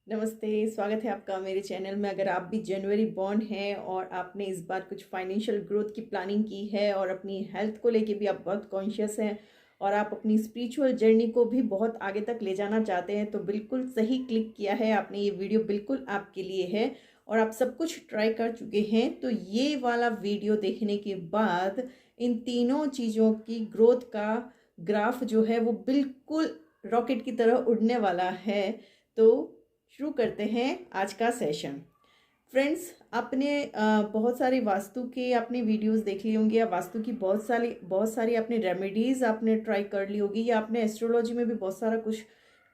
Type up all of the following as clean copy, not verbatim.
नमस्ते, स्वागत है आपका मेरे चैनल में। अगर आप भी जनवरी बॉर्न हैं और आपने इस बार कुछ फाइनेंशियल ग्रोथ की प्लानिंग की है और अपनी हेल्थ को लेके भी आप बहुत कॉन्शियस हैं और आप अपनी स्पिरिचुअल जर्नी को भी बहुत आगे तक ले जाना चाहते हैं, तो बिल्कुल सही क्लिक किया है आपने। ये वीडियो बिल्कुल आपके लिए है और आप सब कुछ ट्राई कर चुके हैं, तो ये वाला वीडियो देखने के बाद इन तीनों चीज़ों की ग्रोथ का ग्राफ जो है वो बिल्कुल रॉकेट की तरह उड़ने वाला है। तो शुरू करते हैं आज का सेशन। फ्रेंड्स, आपने बहुत सारी वास्तु के आपने वीडियोस देख ली होंगी या वास्तु की बहुत सारी आपने रेमेडीज़ आपने ट्राई कर ली होगी या आपने एस्ट्रोलॉजी में भी बहुत सारा कुछ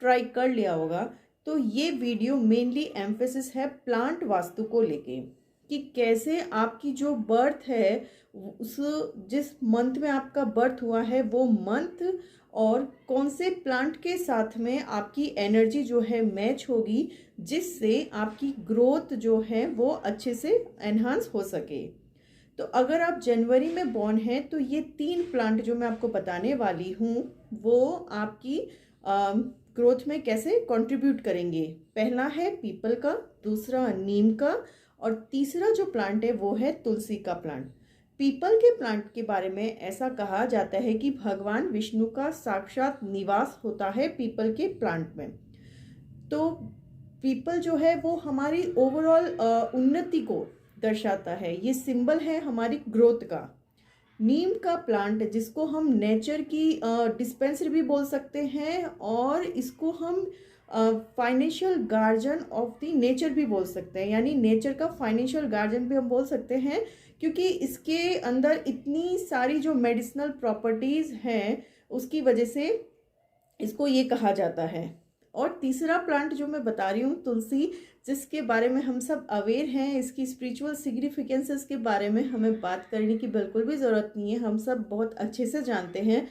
ट्राई कर लिया होगा। तो ये वीडियो मेनली एम्फेसिस है प्लांट वास्तु को लेके कि कैसे आपकी जो बर्थ है उस जिस मंथ में आपका बर्थ हुआ है वो मंथ और कौन से प्लांट के साथ में आपकी एनर्जी जो है मैच होगी, जिससे आपकी ग्रोथ जो है वो अच्छे से एनहांस हो सके। तो अगर आप जनवरी में बॉर्न हैं तो ये 3 प्लांट जो मैं आपको बताने वाली हूँ वो आपकी ग्रोथ में कैसे कंट्रीब्यूट करेंगे। पहला है पीपल का, दूसरा नीम का और तीसरा जो प्लांट है वो है तुलसी का प्लांट। पीपल के प्लांट के बारे में ऐसा कहा जाता है कि भगवान विष्णु का साक्षात निवास होता है पीपल के प्लांट में। तो पीपल जो है वो हमारी ओवरऑल उन्नति को दर्शाता है, ये सिंबल है हमारी ग्रोथ का। नीम का प्लांट जिसको हम नेचर की डिस्पेंसरी भी बोल सकते हैं और इसको हम financial guardian of the nature भी बोल सकते हैं, यानी नेचर का फाइनेंशियल गार्जियन भी हम बोल सकते हैं, क्योंकि इसके अंदर इतनी सारी जो मेडिसिनल प्रॉपर्टीज़ हैं उसकी वजह से इसको ये कहा जाता है। और तीसरा प्लांट जो मैं बता रही हूँ तुलसी, जिसके बारे में हम सब अवेयर हैं, इसकी स्पिरिचुअल सिग्निफिकेंसेस के बारे में हमें बात करने की बिल्कुल भी ज़रूरत नहीं है, हम सब बहुत अच्छे से जानते हैं।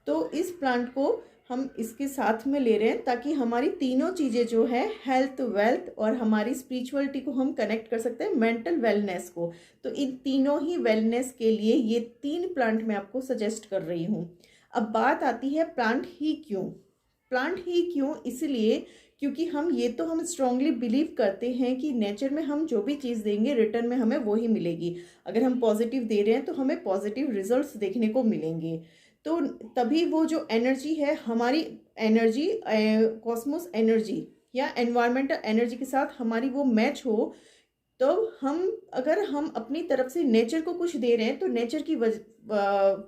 तो इस प्लांट को हम इसके साथ में ले रहे हैं ताकि हमारी तीनों चीज़ें जो है हेल्थ, वेल्थ और हमारी स्पिरिचुअलिटी को हम कनेक्ट कर सकते हैं, मेंटल वेलनेस को। तो इन तीनों ही वेलनेस के लिए ये 3 प्लांट मैं आपको सजेस्ट कर रही हूँ। अब बात आती है प्लांट ही क्यों। प्लांट ही क्यों, इसलिए क्योंकि हम स्ट्रांगली बिलीव करते हैं कि नेचर में हम जो भी चीज़ देंगे रिटर्न में हमें वो ही मिलेगी। अगर हम पॉजिटिव दे रहे हैं तो हमें पॉजिटिव रिजल्ट्स देखने को मिलेंगे। तो तभी वो जो एनर्जी है हमारी एनर्जी, कॉस्मोस एनर्जी या एनवायरमेंटल एनर्जी के साथ हमारी वो मैच हो, तो अगर हम अपनी तरफ से नेचर को कुछ दे रहे हैं तो नेचर की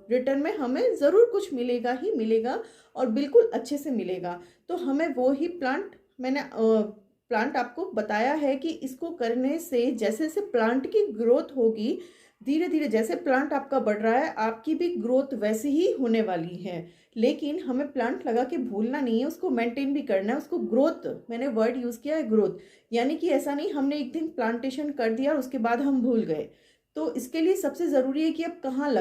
रिटर्न में हमें ज़रूर कुछ मिलेगा ही मिलेगा और बिल्कुल अच्छे से मिलेगा। तो हमें वो ही मैंने प्लांट आपको बताया है कि इसको करने से जैसे जैसे प्लांट की ग्रोथ होगी, धीरे धीरे जैसे प्लांट आपका बढ़ रहा है आपकी भी ग्रोथ वैसे ही होने वाली है। लेकिन हमें प्लांट लगा के भूलना नहीं है, उसको मेंटेन भी करना है, उसको ग्रोथ, मैंने वर्ड यूज़ किया है ग्रोथ, यानी कि ऐसा नहीं हमने एक दिन प्लांटेशन कर दिया और उसके बाद हम भूल गए। तो इसके लिए सबसे ज़रूरी है कि अब कहाँ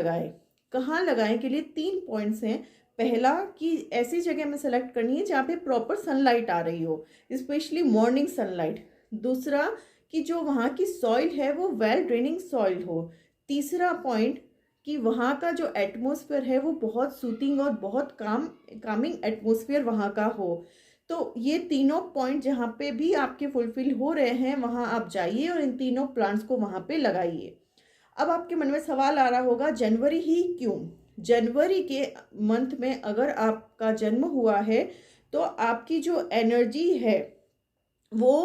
लगाएं के लिए 3 पॉइंट्स हैं। पहला कि ऐसी जगह में सेलेक्ट करनी है जहाँ पे प्रॉपर सनलाइट आ रही हो, स्पेशली मॉर्निंग सनलाइट। दूसरा कि जो वहाँ की सॉइल है वो वेल ड्रेनिंग सॉइल हो। तीसरा पॉइंट कि वहाँ का जो एटमॉस्फेयर है वो बहुत सूथिंग और बहुत कामिंग एटमॉस्फेयर वहाँ का हो। तो ये तीनों पॉइंट जहाँ पे भी आपके फुलफिल हो रहे हैं वहाँ आप जाइए और इन तीनों प्लांट्स को वहाँ पे लगाइए। अब आपके मन में सवाल आ रहा होगा जनवरी ही क्यों। जनवरी के मंथ में अगर आपका जन्म हुआ है तो आपकी जो एनर्जी है वो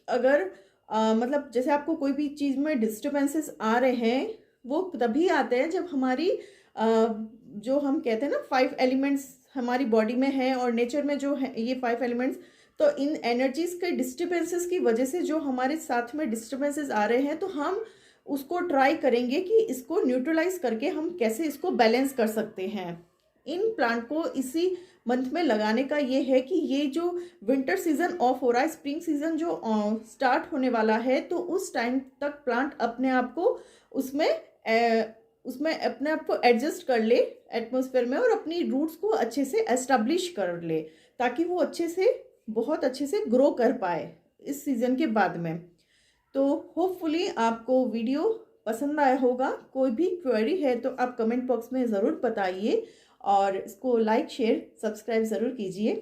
अगर मतलब जैसे आपको कोई भी चीज़ में डिस्टर्बेंसेस आ रहे हैं वो तभी आते हैं जब हमारी जो हम कहते हैं ना 5 एलिमेंट्स हमारी बॉडी में है और नेचर में जो है ये 5 एलिमेंट्स। तो इन एनर्जीज के डिस्टर्बेंसेस की वजह से जो हमारे साथ में डिस्टर्बेंसेस आ रहे हैं तो हम उसको ट्राई करेंगे कि इसको न्यूट्रलाइज करके हम कैसे इसको बैलेंस कर सकते हैं। इन प्लांट को इसी मंथ में लगाने का ये है कि ये जो विंटर सीजन ऑफ हो रहा है, स्प्रिंग सीजन जो स्टार्ट होने वाला है, तो उस टाइम तक प्लांट अपने आप को उसमें अपने आप को एडजस्ट कर ले एटमॉस्फेयर में और अपनी रूट्स को अच्छे से एस्टेब्लिश कर ले ताकि वो बहुत अच्छे से ग्रो कर पाए इस सीज़न के बाद में। तो होपफुली आपको वीडियो पसंद आया होगा। कोई भी क्वेरी है तो आप कमेंट बॉक्स में ज़रूर बताइए और इसको लाइक, शेयर, सब्सक्राइब ज़रूर कीजिए।